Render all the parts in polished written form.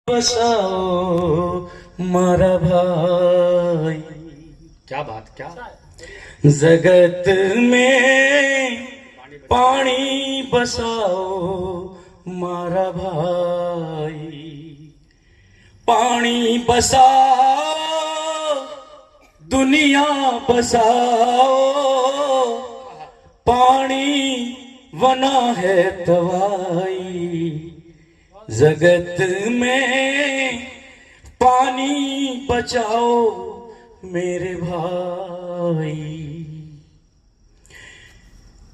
बसाओ मारा भाई। क्या बात, क्या जगत में पानी बसाओ मारा भाई। पानी बसाओ दुनिया बसाओ, पानी बना है तवाई। जगत में पानी बचाओ मेरे भाई।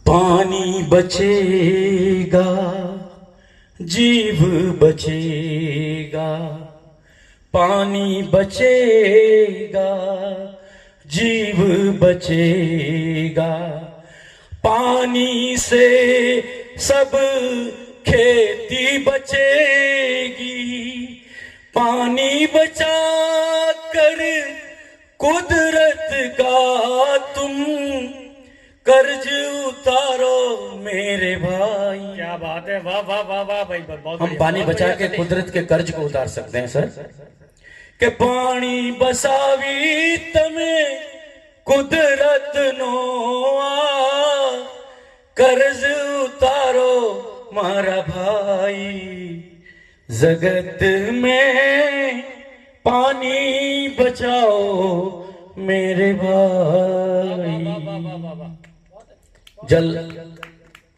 पानी बचेगा जीव बचेगा, पानी बचेगा जीव बचेगा। पानी से सब खेती बचेगी, पानी बचा कर कुदरत का तुम कर्ज उतारो मेरे भाई। क्या बात है, वाह वाह वाह वाह भाई, बहुत हम पानी बचा के कुदरत के कर्ज को उतार सकते हैं सर। के पानी बसावी तमे कुदरत नो कर्ज उतारो मारा भाई। जगत में पानी बचाओ मेरे भाई। जल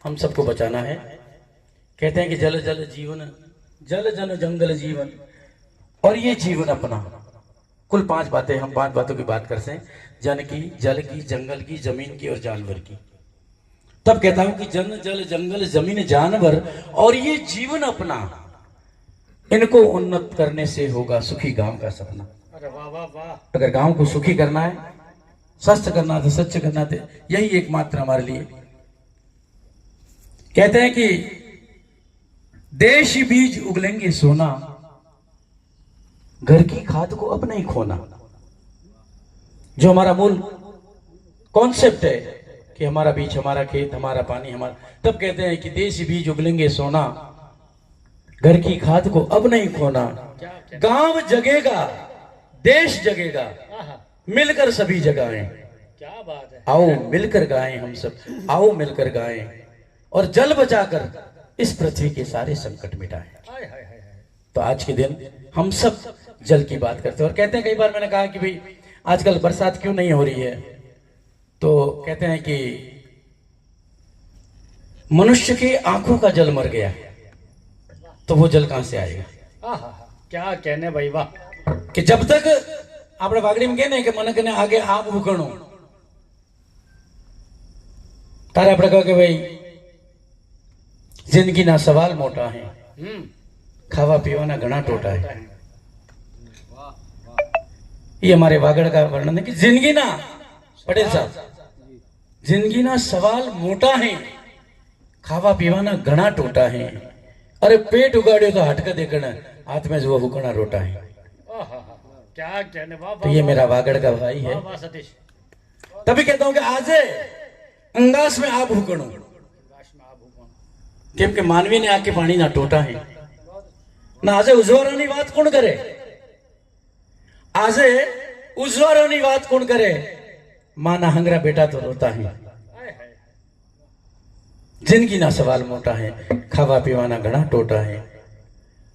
हम सबको बचाना है। कहते हैं कि जल जल जीवन, जल जन जंगल जीवन, और ये जीवन अपना। कुल 5 बातें, हम 5 बातों की बात करते हैं। जन की, जल की, जंगल की, जमीन की और जानवर की। तब कहता हूं कि जन जल जंगल जमीन जानवर और ये जीवन अपना, इनको उन्नत करने से होगा सुखी गांव का सपना। अरे वाह वाह वाह। अगर गांव को सुखी करना है, स्वस्थ करना है, स्वच्छ करना है, यही एकमात्र हमारे लिए। कहते हैं कि देशी बीज उगलेंगे सोना, घर की खाद को अपना ही खोना। जो हमारा मूल कॉन्सेप्ट है कि हमारा बीज, हमारा खेत, हमारा पानी, हमारा, तब कहते हैं कि देशी बीज उगलेंगे सोना, घर की खाद को अब नहीं खोना। गांव जगेगा, देश जगेगा, मिलकर सभी जगाएं। क्या बात है। आओ मिलकर गाएं हम सब, आओ मिलकर गाएं और जल बचाकर इस पृथ्वी के सारे संकट मिटाएं। हाय हाय हाय। तो आज के दिन हम सब जल की बात करते हैं। और कहते हैं, कई बार मैंने कहा कि भाई आजकल बरसात क्यों नहीं हो रही है, तो कहते हैं कि मनुष्य की आंखों का जल मर गया, तो वो जल कहां से आएगा। क्या कहने भाई, वाह। कि जब तक આપણે વાગડીમાં કહે ને કે મને કને આગે આગ ઉકણો, તારે આપણે કહો કે ભાઈ જિંદગીના સવાલ મોટા है, ખાવા પીવાના ઘણા ટોટા है। ये हमारे वागड़ का वर्णन है कि जिंदगीना, पटेल साहब, जिंदगीना सवाल मोटा है, खावा पीवाना घना टोटा है। अरे पेट उगाड़ियो तो हटका देखना, हाथ में जो हुकना रोटा है। क्या कहने, वाह। तो ये मेरा वागड़ का भाई है। वाह सतीश। तभी कहता हूं कि आज अंगास में आप हुकणो, કેમ કે માનવીને આકે પાણીના ટોટા હે ના। આજે ઉજવારાની વાત કોણ કરે, આજે ઉજવારાની વાત કોણ કરે, માના હંગરા બેટા તો રોતા હે। जिंदगी ना सवाल मोटा है, खावा पीवाना घना टोटा है।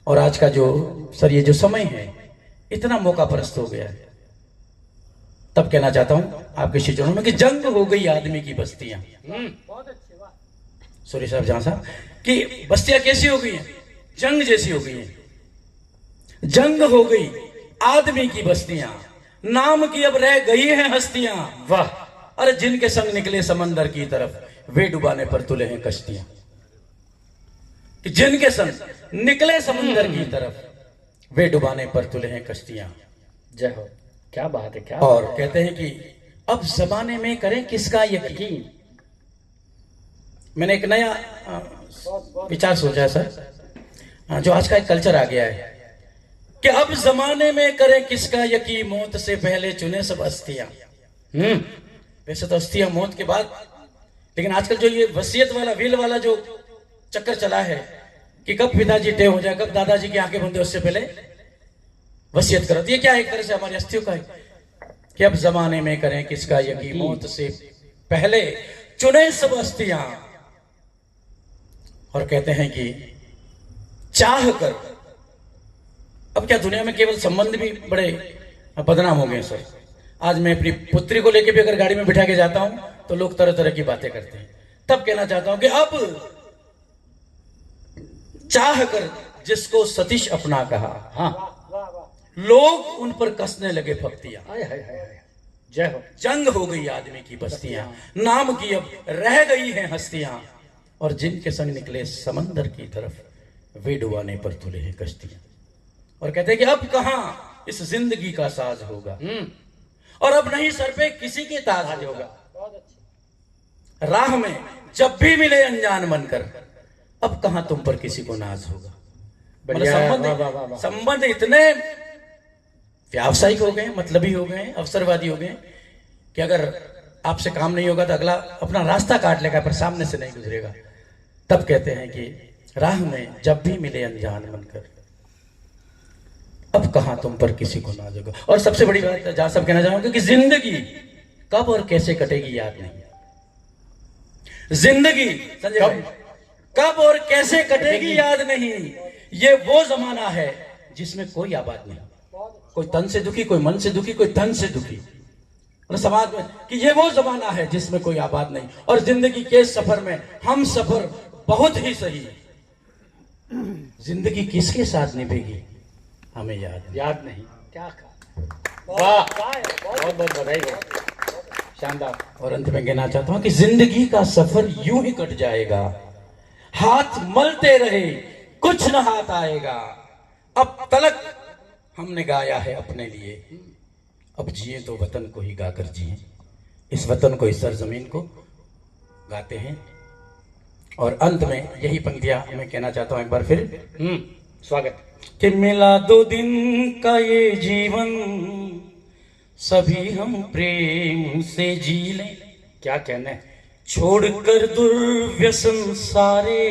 और आज का जो सर ये जो समय है इतना मौका परस्त हो गया है। तब कहना चाहता हूं आपके श्री चरणों में कि जंग हो गई आदमी की बस्तियां। सूर्य साहब जहां साहब कि बस्तियां कैसी हो गई हैं, जंग जैसी हो गई हैं। जंग हो गई आदमी की बस्तियां, नाम की अब रह गई है हस्तियां। वाह। अरे जिनके संग निकले समंदर की तरफ, वे डुबाने पर तुले हैं कश्तियां। कि जिनके संग निकले समंदर की तरफ, वे डुबाने पर तुले हैं कश्तियां। जय हो। क्या बात है, क्या। और कहते हैं कि अब जमाने में करें किसका यकीन। मैंने एक नया विचार सोचा है सर, जो आज का एक कल्चर आ गया है कि अब जमाने में करें किसका यकीन, मौत से पहले चुने सब अस्थियां। वैसे तो अस्थियां मौत के बाद, लेकिन आजकल जो ये वसीयत वाला विल वाला जो चक्कर चला है कि कब पिताजी टेढ़ हो जाए, कब दादाजी की आंखें बंद हो, उससे पहले वसीयत करो। तो ये क्या है, एक तरह से हमारी अस्थियों का है कि अब जमाने में करें किसका यकीन, मौत से पहले चुने सब अस्थियां। और कहते हैं कि चाह कर, अब क्या दुनिया में केवल संबंध भी बड़े बदनाम हो गए सर। आज मैं अपनी पुत्री को लेकर भी अगर गाड़ी में बिठा के जाता हूं तो लोग तरह तरह की बातें करते हैं। तब कहना चाहता हूं कि अब चाह कर जिसको सतीश अपना कहा, हाँ, लोग उन पर कसने लगे फक्तियां। हाय हाय हाय हाय, जय हो। जंग हो गई आदमी की बस्तियां, नाम की अब रह गई हैं हस्तियां, और जिनके संग निकले समंदर की तरफ वे डुबाने पर तुले हैं कश्तियां। और कहते हैं कि अब कहां इस जिंदगी का साज होगा, और अब नहीं सर पे किसी के ताज होगा। राह में जब भी मिले अनजान बनकर, अब कहां तुम पर किसी को नाज होगा। संबंध इतने व्यावसायिक हो गए, मतलबी हो गए, अवसरवादी हो गए कि अगर आपसे काम नहीं होगा तो अगला अपना रास्ता काट लेगा पर सामने से नहीं गुजरेगा। तब कहते हैं कि राह में जब भी मिले अनजान बनकर, अब कहां तुम पर किसी को नाज होगा। और सबसे बड़ी बात जहां सब कहना चाहूंगा कि जिंदगी कब और कैसे कटेगी याद नहीं। जिंदगी संजय भाई, कब और कैसे कटेगी याद नहीं। ये वो जमाना है जिसमें कोई आबाद नहीं, कोई तन से दुखी, कोई मन से दुखी, कोई धन से दुखी, और समाज में कि ये वो जमाना है जिसमें कोई आबाद नहीं। और जिंदगी के सफर में हम सफर बहुत ही सही, जिंदगी किसके साथ निभेगी हमें याद नहीं। क्या कहा, वाह, बहुत बहुत बधाई हो, शानदार। और अंत में कहना चाहता हूं कि जिंदगी का सफर यूं ही कट जाएगा, हाथ मलते रहे कुछ न हाथ आएगा। अब तलक हमने गाया है अपने लिए, अब जिए तो वतन को ही गाकर जिए। इस वतन को, इस सरजमीन को गाते हैं। और अंत में यही पंक्तियां मैं कहना चाहता हूं एक बार फिर, स्वागत। कि मिला दो दिन का ये जीवन, सभी हम प्रेम से जी लें। क्या कहने, छोड़कर दुर्व्यसन सारे,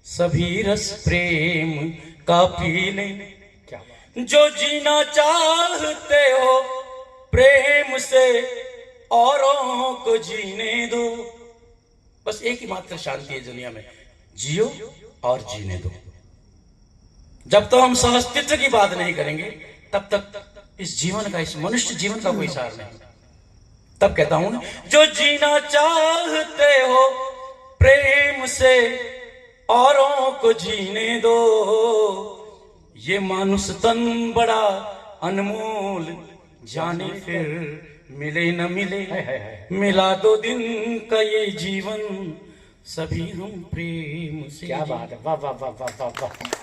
सभी रस प्रेम का पी लें। क्या बात। जो जीना चाहते हो प्रेम से, औरों को जीने दो। बस एक ही मात्र शांति है दुनिया में, जियो और जीने दो। जब तक हम सहअस्तित्व की बात नहीं करेंगे तब तक इस जीवन का, इस मनुष्य जीवन का कोई सार नहीं। तब कहता हूं, जो जीना चाहते हो प्रेम से, औरों को जीने दो। ये मानुष तन बड़ा अनमोल, जाने फिर मिले न मिले। मिला दो दिन का ये जीवन, सभी हम प्रेम से। क्या बात है, वाह वाह वाह वाह वाह वाह।